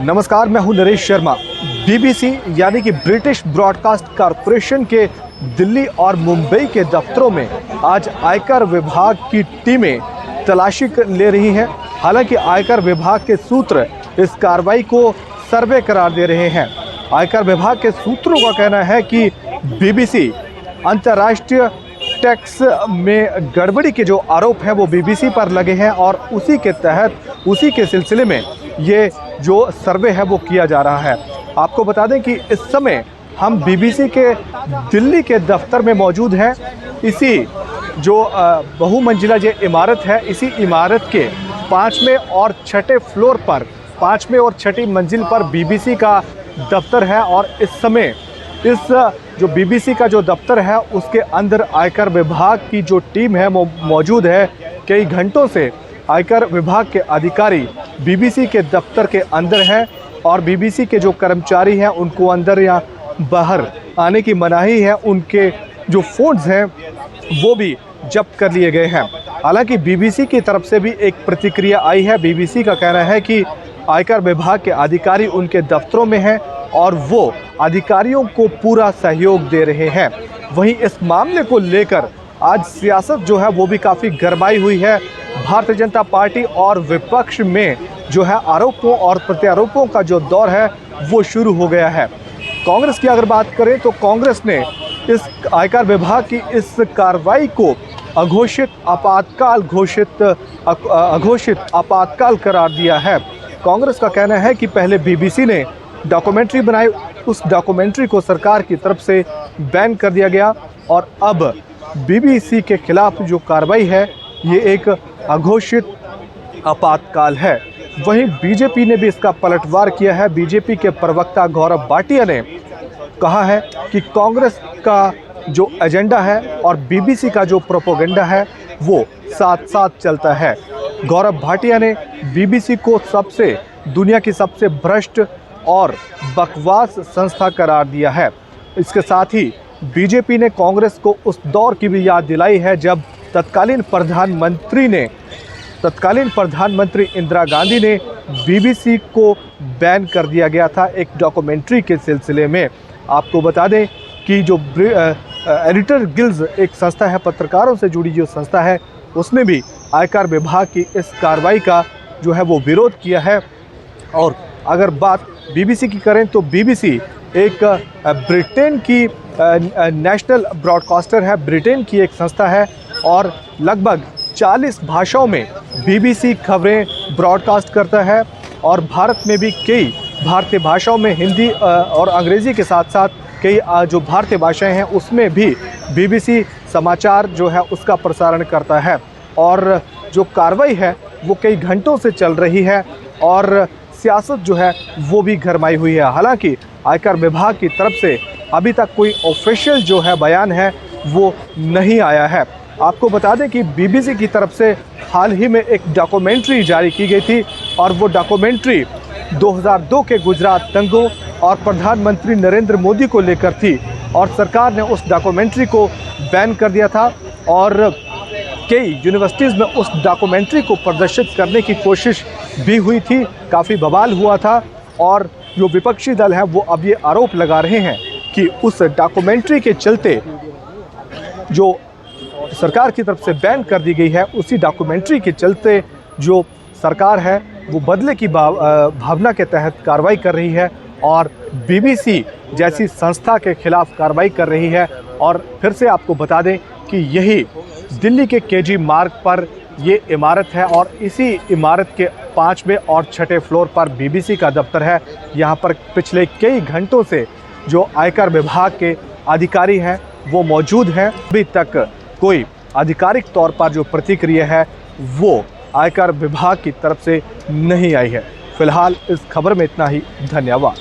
नमस्कार, मैं हूं नरेश शर्मा। बीबीसी यानी कि ब्रिटिश ब्रॉडकास्ट कॉरपोरेशन के दिल्ली और मुंबई के दफ्तरों में आज आयकर विभाग की टीमें तलाशी ले रही हैं। हालांकि आयकर विभाग के सूत्र इस कार्रवाई को सर्वे करार दे रहे हैं। आयकर विभाग के सूत्रों का कहना है कि बीबीसी अंतर्राष्ट्रीय टैक्स में गड़बड़ी के जो आरोप हैं वो बीबीसी पर लगे हैं और उसी के तहत उसी के सिलसिले में ये जो सर्वे है वो किया जा रहा है। आपको बता दें कि इस समय हम बीबीसी के दिल्ली के दफ्तर में मौजूद हैं। इसी जो बहुमंजिला जो इमारत है, इसी इमारत के 5वें और 6ठे फ्लोर पर 5वें और 6ठी मंजिल पर बीबीसी का दफ्तर है। और इस समय इस जो बीबीसी का जो दफ्तर है उसके अंदर आयकर विभाग की जो टीम है वो मौजूद है। कई घंटों से आयकर विभाग के अधिकारी बीबीसी के दफ्तर के अंदर हैं और बीबीसी के जो कर्मचारी हैं उनको अंदर या बाहर आने की मनाही है। उनके जो फ़ोन्स हैं वो भी जब्त कर लिए गए हैं। हालांकि बीबीसी की तरफ से भी एक प्रतिक्रिया आई है। बीबीसी का कहना है कि आयकर विभाग के अधिकारी उनके दफ्तरों में हैं और वो अधिकारियों को पूरा सहयोग दे रहे हैं। वहीं इस मामले को लेकर आज सियासत जो है वो भी काफ़ी गरमाई हुई है। भारतीय जनता पार्टी और विपक्ष में जो है आरोपों और प्रत्यारोपों का जो दौर है वो शुरू हो गया है। कांग्रेस की अगर बात करें तो कांग्रेस ने इस आयकर विभाग की इस कार्रवाई को अघोषित आपातकाल करार दिया है। कांग्रेस का कहना है कि पहले बीबीसी ने डॉक्यूमेंट्री बनाई, उस डॉक्यूमेंट्री को सरकार की तरफ से बैन कर दिया गया और अब बीबीसी के खिलाफ जो कार्रवाई है ये एक अघोषित आपातकाल है। वहीं बीजेपी ने भी इसका पलटवार किया है। बीजेपी के प्रवक्ता गौरव भाटिया ने कहा है कि कांग्रेस का जो एजेंडा है और बीबीसी का जो प्रोपेगेंडा है वो साथ साथ चलता है। गौरव भाटिया ने बीबीसी को दुनिया की सबसे भ्रष्ट और बकवास संस्था करार दिया है। इसके साथ ही बीजेपी ने कांग्रेस को उस दौर की भी याद दिलाई है जब तत्कालीन प्रधानमंत्री इंदिरा गांधी ने बीबीसी को बैन कर दिया गया था एक डॉक्यूमेंट्री के सिलसिले में। आपको बता दें कि जो एडिटर गिल्ड एक संस्था है, पत्रकारों से जुड़ी जो संस्था है, उसने भी आयकर विभाग की इस कार्रवाई का जो है वो विरोध किया है। और अगर बात बीबीसी की करें तो बीबीसी एक ब्रिटेन की नेशनल ब्रॉडकास्टर है, ब्रिटेन की एक संस्था है और लगभग 40 भाषाओं में बीबीसी खबरें ब्रॉडकास्ट करता है। और भारत में भी कई भारतीय भाषाओं में हिंदी और अंग्रेज़ी के साथ साथ कई जो भारतीय भाषाएं हैं उसमें भी बीबीसी समाचार जो है उसका प्रसारण करता है। और जो कार्रवाई है वो कई घंटों से चल रही है और सियासत जो है वो भी गरमाई हुई है। हालांकि आयकर विभाग की तरफ से अभी तक कोई ऑफिशियल जो है बयान है वो नहीं आया है। आपको बता दें कि बीबीसी की तरफ से हाल ही में एक डॉक्यूमेंट्री जारी की गई थी और वो डॉक्यूमेंट्री 2002 के गुजरात दंगों और प्रधानमंत्री नरेंद्र मोदी को लेकर थी और सरकार ने उस डॉक्यूमेंट्री को बैन कर दिया था। और कई यूनिवर्सिटीज़ में उस डॉक्यूमेंट्री को प्रदर्शित करने की कोशिश भी हुई थी, काफ़ी बवाल हुआ था। और जो विपक्षी दल हैं वो अब ये आरोप लगा रहे हैं कि उस डॉक्यूमेंट्री के चलते जो सरकार की तरफ से बैन कर दी गई है, उसी डॉक्यूमेंट्री के चलते जो सरकार है वो बदले की भावना के तहत कार्रवाई कर रही है और बीबीसी जैसी संस्था के खिलाफ कार्रवाई कर रही है। और फिर से आपको बता दें कि यही दिल्ली के केजी मार्ग पर ये इमारत है और इसी इमारत के 5वें और 6ठे फ्लोर पर बीबीसी का दफ्तर है। यहाँ पर पिछले कई घंटों से जो आयकर विभाग के अधिकारी हैं वो मौजूद हैं। अभी तक कोई आधिकारिक तौर पर जो प्रतिक्रिया है वो आयकर विभाग की तरफ से नहीं आई है। फिलहाल इस खबर में इतना ही। धन्यवाद।